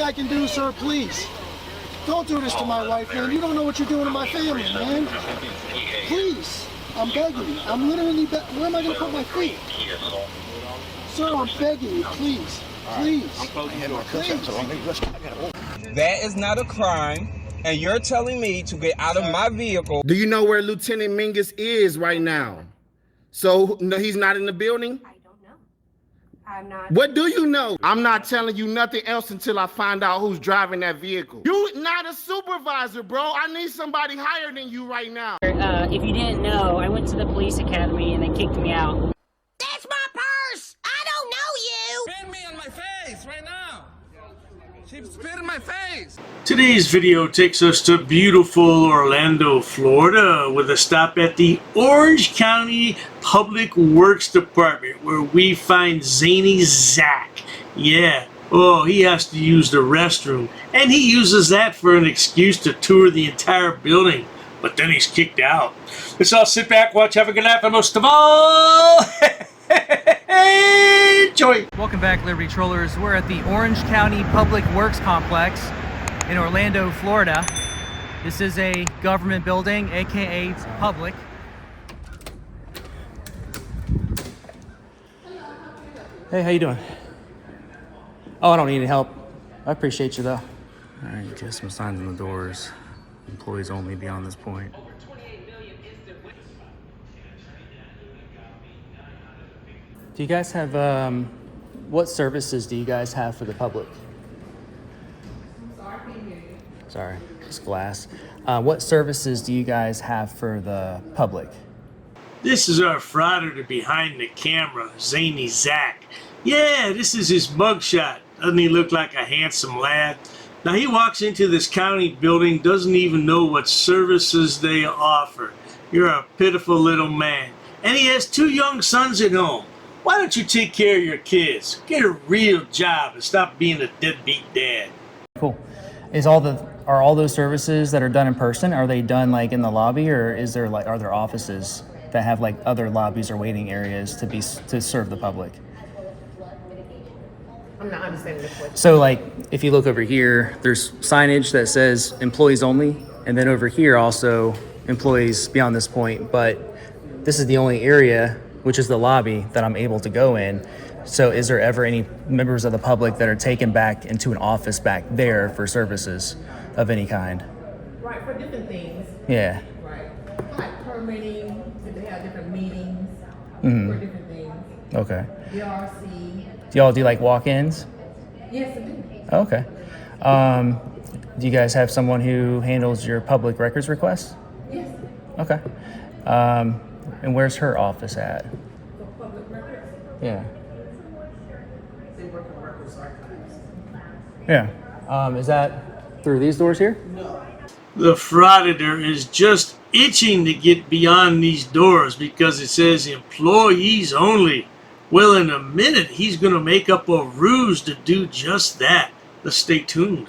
I can do, sir, please. Don't do this to my wife, man. You don't know what you're doing to my family, man. Please. I'm begging you. I'm literally where am I going to put my feet? Sir, I'm begging you, please. Please. Please. That is not a crime, and you're telling me to get out of my vehicle. Do you know where Lieutenant Mingus is right now? So, no, he's not in the building? I don't know. I'm not. What do you know? I'm not telling you nothing else until I find out who's driving that vehicle. You not a supervisor, bro. I need somebody higher than you right now. If you didn't know, I went to the police academy and they kicked me out. That's my purse! I don't know you! Spit me on my face right now. She spit in my face. Today's video takes us to beautiful Orlando, Florida, with a stop at the Orange County Public Works Department, where we find Zany Zack. Yeah, oh, he has to use the restroom, and he uses that for an excuse to tour the entire building, but then he's kicked out. Let's all sit back, watch, have a good night, but most of all, enjoy. Welcome back, Liberty Trollers. We're at the Orange County Public Works Complex in Orlando, Florida. This is a government building, aka it's public. Hey, how you doing? Oh, I don't need any help. I appreciate you though. All right, just some signs on the doors. Employees only beyond this point. Do you guys have, what services do you guys have for the public? Sorry, it's glass. What services do you guys have for the public? This is our Frauditor behind the camera, Zany Zack. Yeah, this is his mugshot. Doesn't he look like a handsome lad? Now he walks into this county building, doesn't even know what services they offer. You're a pitiful little man. And he has 2 young sons at home. Why don't you take care of your kids? Get a real job and stop being a deadbeat dad. Cool. Are all those services that are done in person, are they done like in the lobby, or are there offices that have like other lobbies or waiting areas to serve the public? I'm not understanding the question. So like if you look over here, there's signage that says employees only, and then over here also employees beyond this point, but this is the only area, which is the lobby, that I'm able to go in. So is there ever any members of the public that are taken back into an office back there for services of any kind? Right, for different things. Yeah. Right. Like permitting, they have different meetings for different things. Okay. DRC. Do y'all do like walk-ins? Yes, I do. Okay. Do you guys have someone who handles your public records requests? Yes. Okay. And where's her office at? For public records, Yeah. they work in records archives. Yeah. Is that through these doors here? No. The Frauditor is just itching to get beyond these doors because it says employees only. Well, in a minute, he's going to make up a ruse to do just that. Let's stay tuned.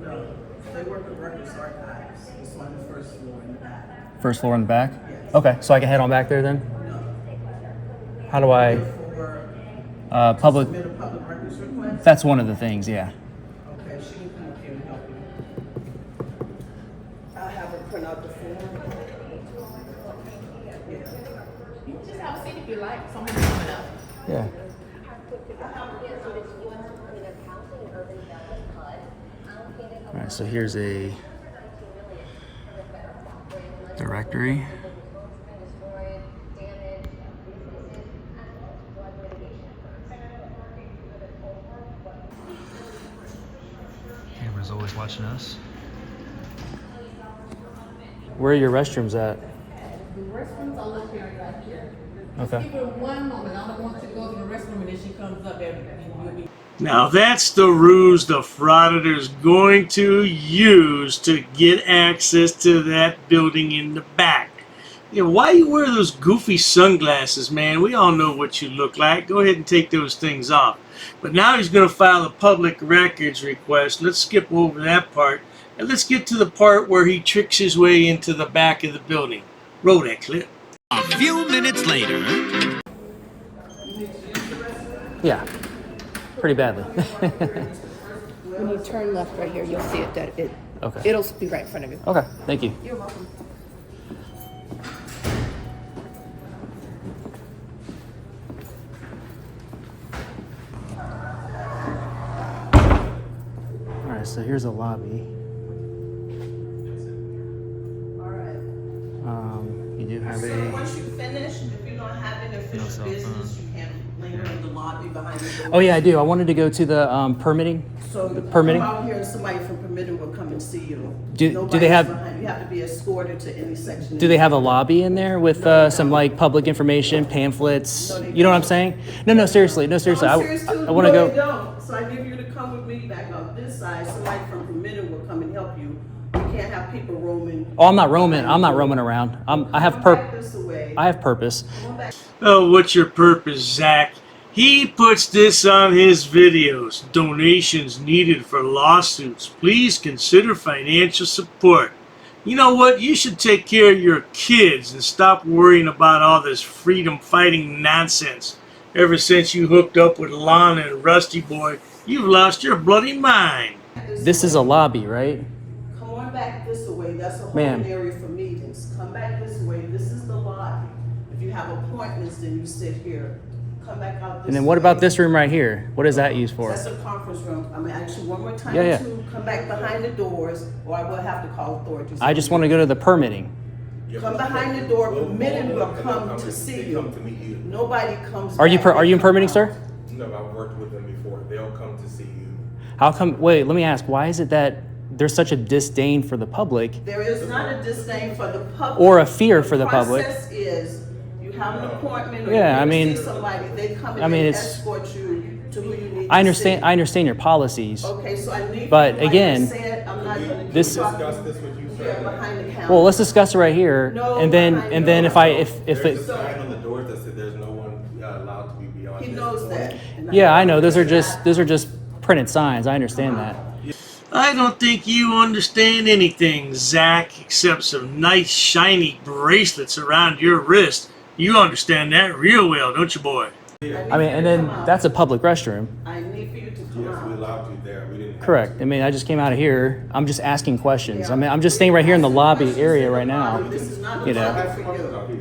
No. They work in records archives. It's on the first floor in the back. First floor in the back? Yes. Okay, so I can head on back there then? No. How do I, For public, submit a public records request? that's one of the things, yeah. Okay, she can come up here and help you. I'll have her print out the form. Yeah. You can just have a seat if you like. Someone's coming up. Yeah. All right, so here's a directory. Camera's always watching us. Where are your restrooms at? The restrooms are located right here. Okay. Just give her one moment. I don't want you to go to the restroom and then she comes up and you'll be. Now that's the ruse the Frauditor's going to use to get access to that building in the back. Yeah, why you wear those goofy sunglasses, man? We all know what you look like. Go ahead and take those things off. But now he's going to file a public records request. Let's skip over that part. And let's get to the part where he tricks his way into the back of the building. Roll that clip. A few minutes later. Yeah, pretty badly. When you turn left right here, you'll see it. Okay. It'll be right in front of you. Okay, thank you. You're welcome. All right, so here's a lobby. You do have So a. once you finish, if you don't have any official business, you can linger in the lobby behind the door. Oh yeah, I do. I wanted to go to the permitting. So The permitting. come out here and somebody from permitting will come and see you. Do Nobody's they have? behind. You have to be escorted to any section. Do they have a lobby in there with some like public information pamphlets? No, they You know what I'm don't. saying? No, seriously, no, seriously. I'm serious too. I want to No, go. they don't. So I need you to come with me back up this side. Somebody from permitting will come and help you. You can't have people roaming. Oh, I'm not roaming. I'm not roaming around. I have Come back this way. I have purpose. Come back. Oh, what's your purpose, Zack? He puts this on his videos. Donations needed for lawsuits. Please consider financial support. You know what? You should take care of your kids and stop worrying about all this freedom-fighting nonsense. Ever since you hooked up with Lana and Rusty Boy, you've lost your bloody mind. This is a lobby, right? Come on back this way. That's a whole Ma'am. area for meetings. Come back this way. This is the lobby. If you have appointments, then you sit here. Come back out this way. And then what about this room right here? What is that used for? That's a conference room. I'm gonna ask you one more time Yeah. to come back behind the doors, or I will have to call authorities. I just want to go to the permitting. Come behind the door. Permitting will come to see you. Nobody comes. Are you back. are you in permitting, sir? No, I've worked with them before. They'll come to see you. How come? Wait, let me ask. Why is it that there's such a disdain for the public There is not a disdain for the public. or a fear for the public? Process is you have an appointment or Yeah, you I mean- see somebody, they come in I mean, and it's- escort you to who you need I to understand. see. I understand your policies. Okay, so I need. But like again, I said, I'm not gonna do this- talk- Discuss this with you, sir. Yeah, behind the counter. Well, let's discuss it right here, No, and then behind if There's it. a sign on the doors that said there's no one allowed to be beyond. He this knows point. that. And Yeah, I know. Those are just printed signs. I understand that. I don't think you understand anything, Zack, except some nice shiny bracelets around your wrist. You understand that real well, don't you, boy? I mean, and then that's a public restroom. I need for you to come Yes, we out. allowed you there. We didn't. Correct. I mean, I just came out of here. I'm just asking questions. I mean, I'm just staying right here in the lobby area right now. This is not You the know. lobby Ask for questions you. out here.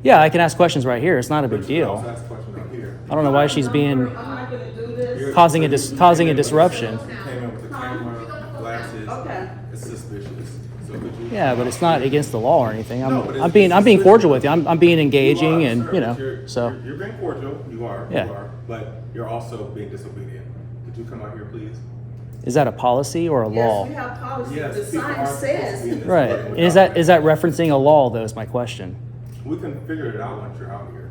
Yeah, I can ask questions right here. It's not a big You can also deal. ask questions out here. I don't know why she's being I'm not gonna do this. causing a disruption. You came in with the camera, glasses. Okay. It's suspicious. So could you? Yeah, but it's not against the law or anything. No, but I'm being cordial with you. I'm being engaging, and sir, you know, but you're- so you're being cordial. You are. Yeah. You are. But you're also being disobedient. Could you come out here, please? is that a policy or a law? Yes, we have policy. Yes. The people sign are supposed to be says. in this Right. building And is without- that referencing a law though? Is my question. We can figure it out once you're out here.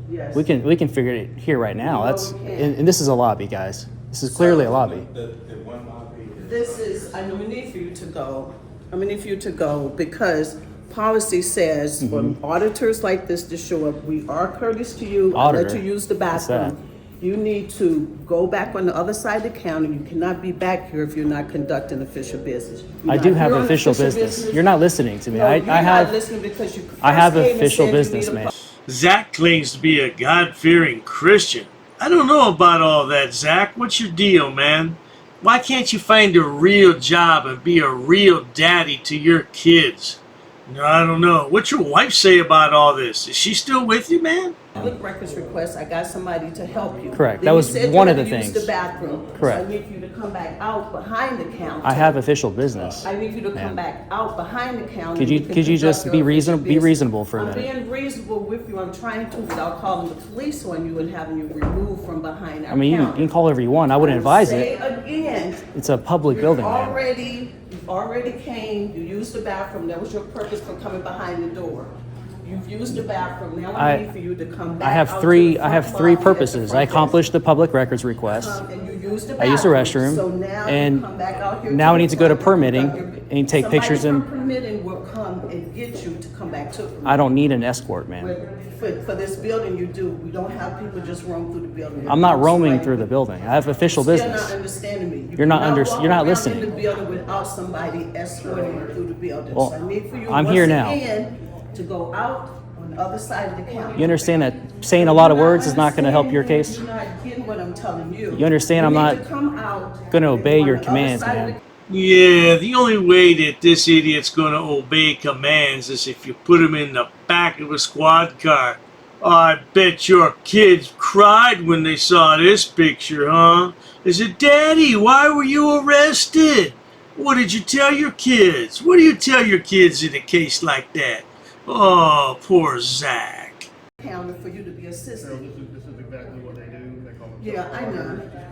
Yes. We can figure it here right now. No, That's we can't. and this is a lobby, guys. This is clearly a lobby. The one lobby is. This is, I need for you to go. I'm gonna need for you to go because policy says Mm-hmm. when auditors like this to show up, we are courteous to you. I'll let Auditor? you use the What's that? bathroom. You need to go back on the other side of the counter. You cannot be back here if you're not conducting official business. You're I not do have here on official business. You're not listening to me. No, I you're not have listening because you I have first came and official said you business, need a man. Zack claims to be a God-fearing Christian. I don't know about all that, Zack. What's your deal, man? Why can't you find a real job and be a real daddy to your kids? No, I don't know. What's your wife say about all this? Is she still with you, man? Public records request, I got somebody to help you. Correct. Then That you was said you one had of the to use things. the bathroom. Correct. So I need for you to come back out behind the counter. I have official business. I need you to Ma'am. come back out behind the counter. Could you- can could you just conduct be your reasonable- official be reasonable for a business. minute? I'm being reasonable with you. I'm trying to without calling the police on you and having you removed from behind our I mean, you counter. can call whoever you want. I wouldn't advise Say it. again. It's a public building, man. You've already came, you used the bathroom, that was your purpose for coming behind the door. You've used the bathroom, now I need for you to come back I have out to three. the I have front three lobby at the purposes. front I desk. accomplished the public records request. And you used the I used the bathroom, restroom, so now and you come back out here now to I the need to go to front permitting conduct and take pictures Somebody and- from permitting will come and get you to come back to. I don't need an escort, man. For this building, you do. We don't have people just roam through the building. I'm not roaming Like, through the building. I have official Still not business. understanding me. You You're not cannot walk you're not around listening. in the building without somebody escorting you through the building. Well, So I need for you I'm once here now. again to go out on on the other side of the counter. You understand that saying a lot of words is not going to help your case? You're not getting what I'm telling you. You understand I'm not going to obey your commands, man. Yeah, the only way that this idiot's gonna obey commands is if you put him in the back of a squad car. I bet your kids cried when they saw this picture, huh? They said, Daddy, why were you arrested? What did you tell your kids? What do you tell your kids in a case like that? Oh, poor Zack. Counter for you to be assisted. This is exactly what they do. They call it. Yeah, I know. Just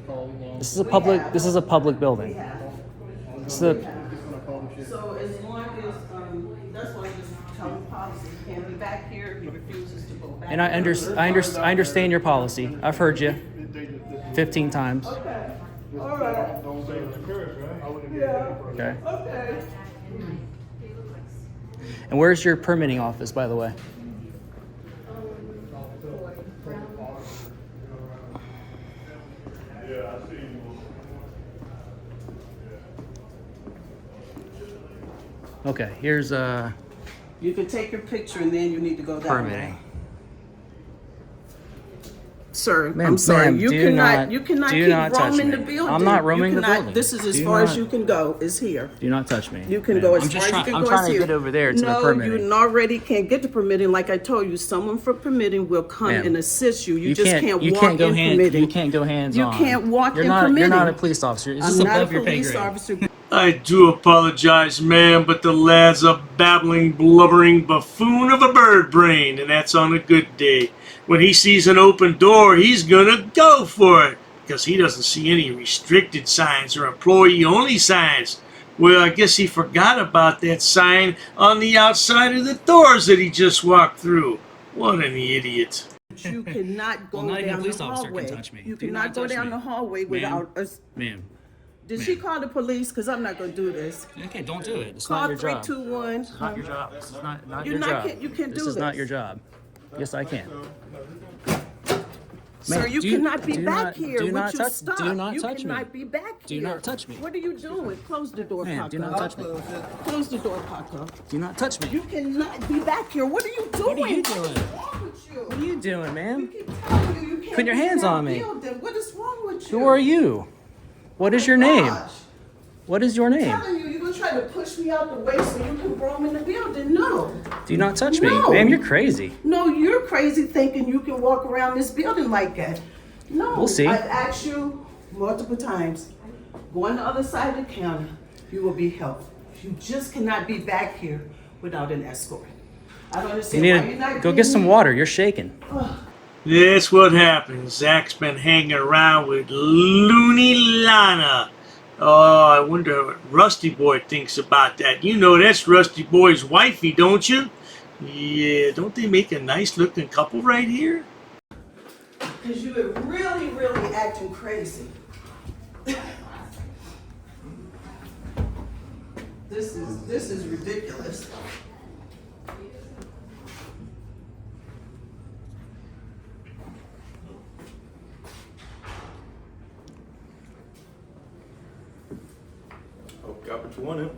call them. This is a public building. It's the, So as long as, that's why I just tell him policy, he can't be back here, he refuses to go back. and I understand your policy. I've heard you 15 times. Okay, all right. Don't say it's encouraged, right? I wouldn't Yeah. Okay. Okay. And where's your permitting office, by the way? Okay, here's You can take your picture and then you need to go down. permitting. Sir, Ma'am, I'm sorry. ma'am, You do cannot not keep touch roaming me. the building. I'm not You roaming the cannot- building. This is as Do far as not- you can go, is here. Do not touch me. You can ma'am. go as I'm far just as you trying, can I'm go trying as to here. get over there to the No, permitting. you already can't get the permitting. Like I told you, someone for permitting will come Ma'am, and assist you. You just can't you walk can't go in hand, permitting. You can't go hands You on. can't walk you're in not, permitting. You're not a police officer. Is this I'm not a above your pay police grade? officer. I do apologize, ma'am, but the lad's a babbling, blubbering buffoon of a bird brain, and that's on a good day. When he sees an open door, he's gonna go for it, because he doesn't see any restricted signs or employee-only signs. Well, I guess he forgot about that sign on the outside of the doors that he just walked through. What an idiot. You cannot go Well, not even a down police the officer hallway. can touch me. You Do cannot not go touch down me. the hallway Ma'am. without us. Ma'am. Did she call the police? Because I'm not going to do this. Okay, don't do it. It's Call not your job. 321. It's not your job. This is not You're your not job. can- you can't this do is not this. your job. Yes, I can. Sir, Ma'am, you cannot be back here do with not your touch, stuff. Do not you touch me. cannot be back Do here. not touch me. What are you doing? Close the door, Ma'am, Paco. do not touch me. Close the door, Paco. Do not touch me. You cannot be back here. What are you doing? What are you What doing? is wrong with you? What are you doing, ma'am? keep telling you can't Put your be in hands our on me. building. What is wrong with you? Who are you? What is your name? Gosh. What is your name? I'm telling you, you're going to try to push me out the way so you can roam in the building. No. Do not touch me. No. Ma'am, you're crazy. No, you're crazy thinking you can walk around this building like that. No. We'll see. I've asked you multiple times. Go on the other side of the counter. You will be helped. You just cannot be back here without an escort. I don't You understand need why to you're not go giving get some me- water. You're shaking. That's what happens. Zack's been hanging around with Looney Lana. Oh, I wonder what Rusty Boy thinks about that. You know that's Rusty Boy's wifey, don't you? Yeah, don't they make a nice looking couple right here? Because you are really, really acting crazy. This is ridiculous. Hope you got what you wanted.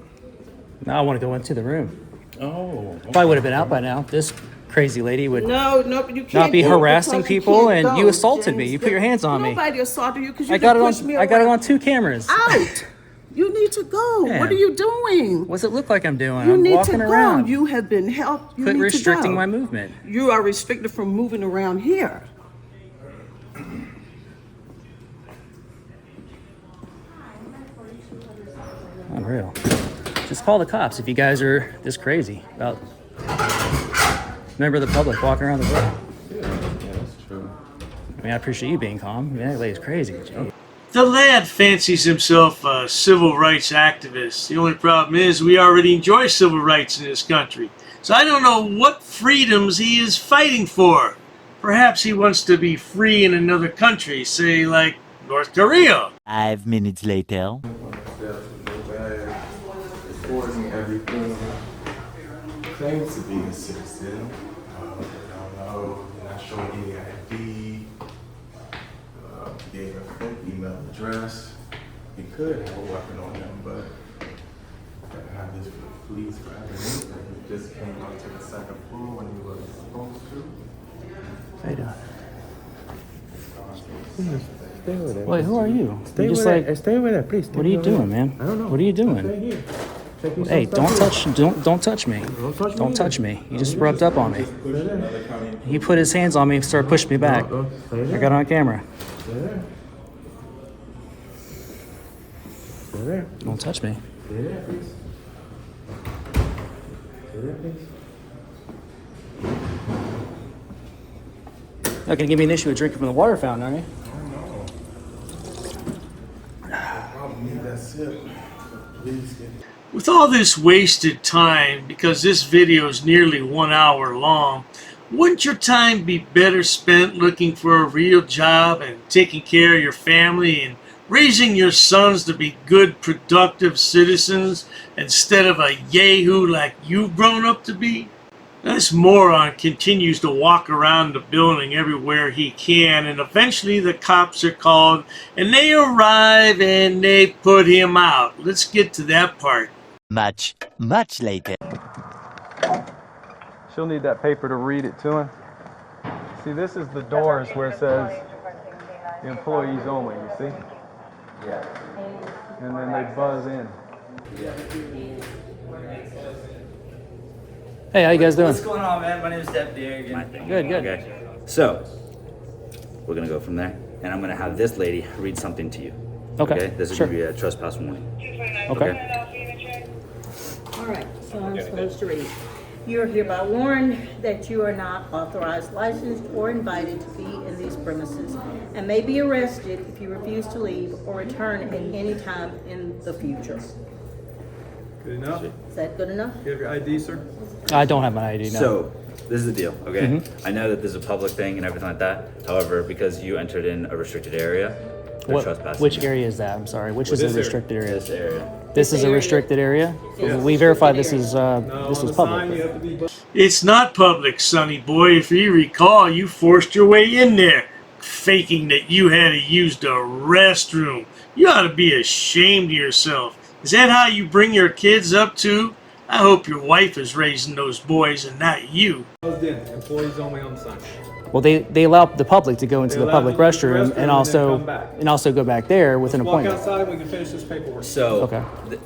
Now I want to go into the room. Oh. If I would have been out by now, this crazy lady would No, you can't. not be go harassing because you people, can't and go, you assaulted me. James. You put your hands on me. Nobody assaulted you because you I got pushed it me on. I got it around. on 2 cameras. Out. You need to go. Ma'am. What are you doing? What's it look like I'm doing? You I'm need to walking go. around. You have been helped. You Quit need restricting to go. my movement. You are restricted from moving around here. Unreal. Just call the cops if you guys are this crazy about a member of the public walking around the road. Yeah, that's true. I mean, I appreciate you being calm. I mean, that lady's crazy. Joe. The lad fancies himself a civil rights activist. The only problem is we already enjoy civil rights in this country. So I don't know what freedoms he is fighting for. Perhaps he wants to be free in another country, say like North Korea. 5 minutes later. Recording everything. Claims to be a citizen. I don't know. Not showing any ID. Gave a fake email address. He could have a weapon on him, but have this police forever. You just came up to the second floor when you were supposed to. How you doing? Stay with it. Wait, who are you? Stay You with just it. Stay with it, please. What are you doing, man? I don't know. What are you Stay doing? here. Check your Hey, stuff don't touch me. Don't touch me. You just rubbed up on me. He put his hands on me and started pushing me back. I got on camera. Stay there. Stay there. Don't touch me. Stay there, please. Stay there, please. Not gonna give me an issue with drinking from the water fountain, are you? With all this wasted time, because this video is nearly 1 hour long, wouldn't your time be better spent looking for a real job and taking care of your family and raising your sons to be good, productive citizens instead of a yahoo like you've grown up to be? This moron continues to walk around the building everywhere he can, and eventually the cops are called and they arrive and they put him out. Let's get to that part. Much later. She'll need that paper to read it to him. See, this is the doors where it says employees only, you see? Yeah. And then they buzz in. Hey, how you guys doing? What's going on, man? My name is Debunker. Good. Okay. So, we're going to go from there, and I'm going to have this lady read something to you. Okay. This is sure. going to be a trespass warning. Okay. All right, so I'm supposed to read. You are hereby warned that you are not authorized, licensed, or invited to be in these premises and may be arrested if you refuse to leave or return at any time in the future. Good enough? Is that good enough? You have your ID, sir? I don't have my ID now. So, this is the deal, okay? I know that this is a public thing and everything like that. However, because you entered in a restricted area, they're trespassing. Which area is that? I'm sorry. Which is a restricted area? This area. This is a restricted area? Yes. We verified this is public. It's not public, sonny boy. If you recall, you forced your way in there, faking that you had to use the restroom. You ought to be ashamed of yourself. Is that how you bring your kids up too? I hope your wife is raising those boys and not you. Employees only on the sign. Well, they allow the public to go into the public restroom and also go back there with an appointment. Walk outside, we can finish this paperwork. So, Okay.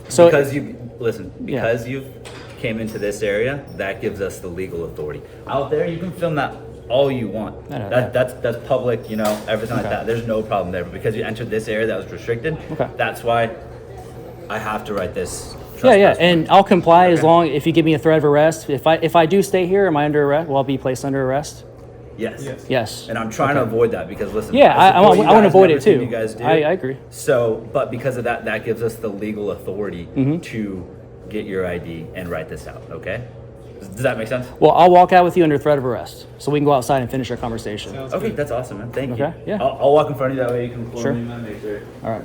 So because you came into this area, that gives us the legal authority. Out there, you can film that all you want. That's public, you know, everything like that. There's no problem there. But because you entered this area that was restricted, that's why I have to write this. Yeah, and I'll comply as long if you give me a threat of arrest. If I do stay here, am I under arrest? Will I be placed under arrest? Yes. And I'm trying to avoid that because listen. Yeah, I want to avoid it too. You guys do. I agree. So, but because of that, that gives us the legal authority to get your ID and write this out. Okay. Does that make sense? Well, I'll walk out with you under threat of arrest, so we can go outside and finish our conversation. Okay, that's awesome, man. Thank you. Okay. Yeah. I'll walk in front of you that way you can pull me, man. Make sure. All right.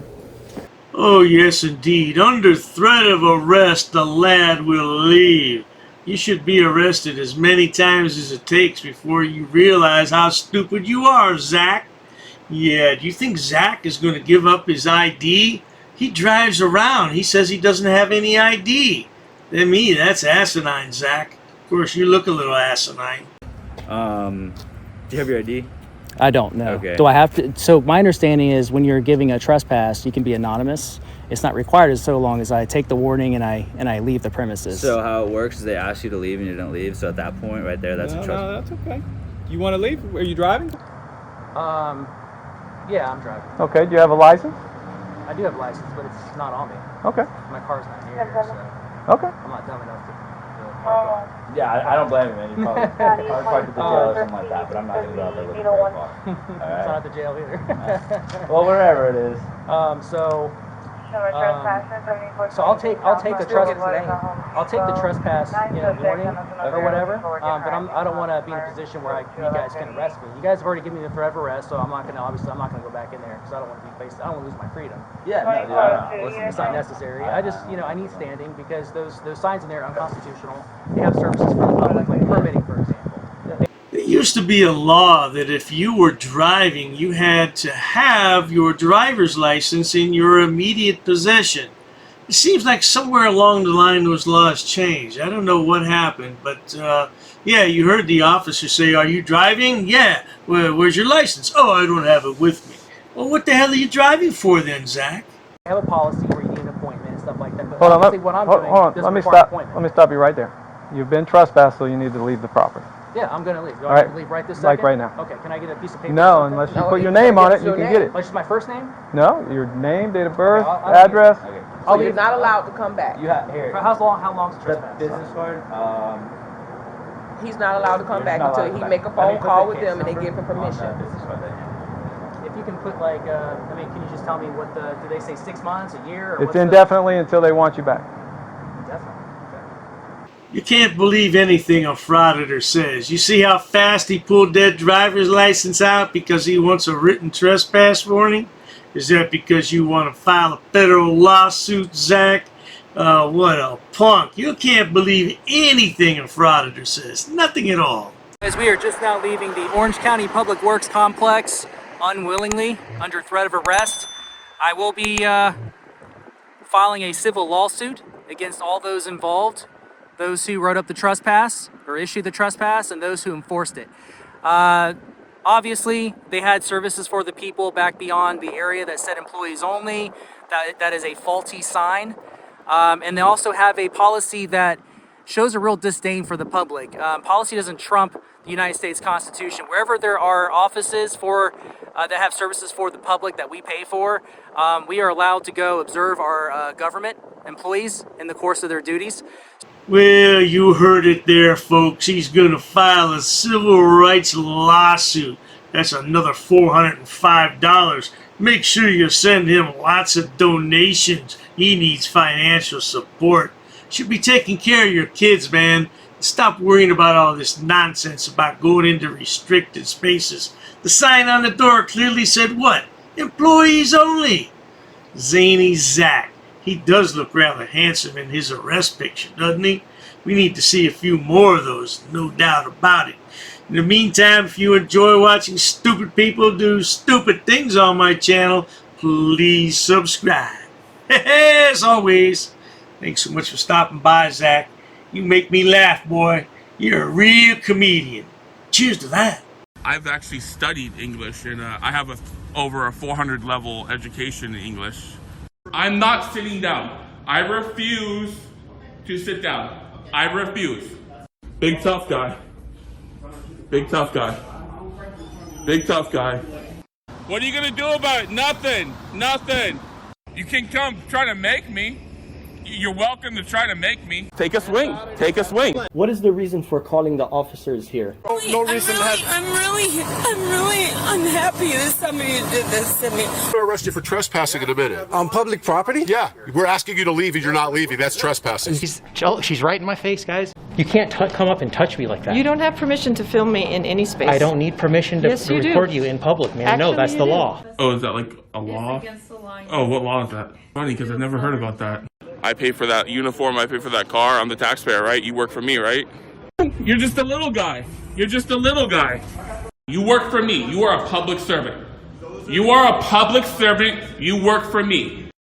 Oh, yes, indeed. Under threat of arrest, the lad will leave. You should be arrested as many times as it takes before you realize how stupid you are, Zack. Yeah, do you think Zack is going to give up his ID? He drives around. He says he doesn't have any ID. To me, that's asinine, Zack. Of course, you look a little asinine. Do you have your ID? I don't know. Okay. Do I have to? So my understanding is when you're giving a trespass, you can be anonymous. It's not required as so long as I take the warning and I leave the premises. So how it works is they ask you to leave and you didn't leave. So at that point, right there, that's a trespass. No, that's okay. You want to leave? Are you driving? Yeah, I'm driving. Okay. Do you have a license? I do have a license, but it's not on me. Okay. My car's not near here, so Okay. I'm not dumb enough to. Yeah, I don't blame you, man. You probably parked at the jail or something like that, but I'm not going to go out there looking for a car. It's not at the jail either. Well, wherever it is. So I'll take the trespass. I'll take the trespass, warning or whatever. But I don't want to be in a position where you guys can arrest me. You guys have already given me the threat of arrest, so I'm not gonna go back in there because I don't want to be faced. I don't want to lose my freedom. Listen, it's not necessary. I just I need standing because those signs in there are unconstitutional. They have services for the public, like permitting, for example. It used to be a law that if you were driving, you had to have your driver's license in your immediate possession. It seems like somewhere along the line those laws changed. I don't know what happened, but yeah, you heard the officer say, "Are you driving?" "Yeah." "Where's your license?" "Oh, I don't have it with me." Well, what the hell are you driving for then, Zach? I have a policy where you need an appointment and stuff like that. But Hold on, obviously what I'm doing hold on. doesn't Let me require an stop. appointment. Let me stop you right there. You've been trespassed, so you need to leave the property. Yeah, I'm gonna leave. Do All I right. have to leave right this second? Like right now. Okay, can I get a piece of paper? No, unless you put your name on it, you can get it. Oh, it's just my first name? No, your name, date of birth, I'll address. Okay. So you're not allowed to come back. You have here. How long's the trespass? Business card. He's not allowed to come back not allowed until to he come make a back. phone Let me put call the with case them and they number give him on permission. that business card that you If you can put like, I mean, can you just tell me what the, do they say 6 months, a year? Or It's what's indefinitely until they want you back. Definitely. You can't believe anything a Frauditor says. You see how fast he pulled that driver's license out because he wants a written trespass warning? Is that because you want to file a federal lawsuit, Zack? What a punk. You can't believe anything a Frauditor says. Nothing at all. As we are just now leaving the Orange County Public Works Complex unwillingly under threat of arrest, I will be filing a civil lawsuit against all those involved, those who wrote up the trespass or issued the trespass and those who enforced it. Obviously, they had services for the people back beyond the area that said employees only. That is a faulty sign. And they also have a policy that shows a real disdain for the public. Policy doesn't trump the United States Constitution. Wherever there are offices for that have services for the public that we pay for, we are allowed to go observe our government employees in the course of their duties. Well, you heard it there, folks. He's going to file a civil rights lawsuit. That's another $405. Make sure you send him lots of donations. He needs financial support. Should be taking care of your kids, man. Stop worrying about all this nonsense about going into restricted spaces. The sign on the door clearly said what? Employees only. Zany Zack. He does look rather handsome in his arrest picture, doesn't he? We need to see a few more of those, no doubt about it. In the meantime, if you enjoy watching stupid people do stupid things on my channel, please subscribe. As always, thanks so much for stopping by, Zack. You make me laugh, boy. You're a real comedian. Cheers to that. I've actually studied English, and I have over a 400 level education in English. I'm not sitting down. I refuse to sit down. I refuse. Big tough guy. Big tough guy. Big tough guy. What are you gonna do about it? Nothing. Nothing. You can come try to make me. You're welcome to try to make me. Take a swing. Take a swing. What is the reason for calling the officers here? No reason I'm really unhappy that somebody did this to me. I'm going to arrest you for trespassing in a minute. On public property? Yeah. We're asking you to leave and you're not leaving. That's trespassing. She's right in my face, guys. You can't come up and touch me like that. You don't have permission to film me in any space. I don't need permission to Yes, you do. record you in public, man. No, Actually, that's you the do. law. Oh, is that like a law? against the law. Oh, what law is that? Funny, because I've never heard about that. I pay for that uniform, I pay for that car, I'm the taxpayer, right? You work for me, right? You're just a little guy. You're just a little guy. You work for me. You are a public servant. You are a public servant. You work for me.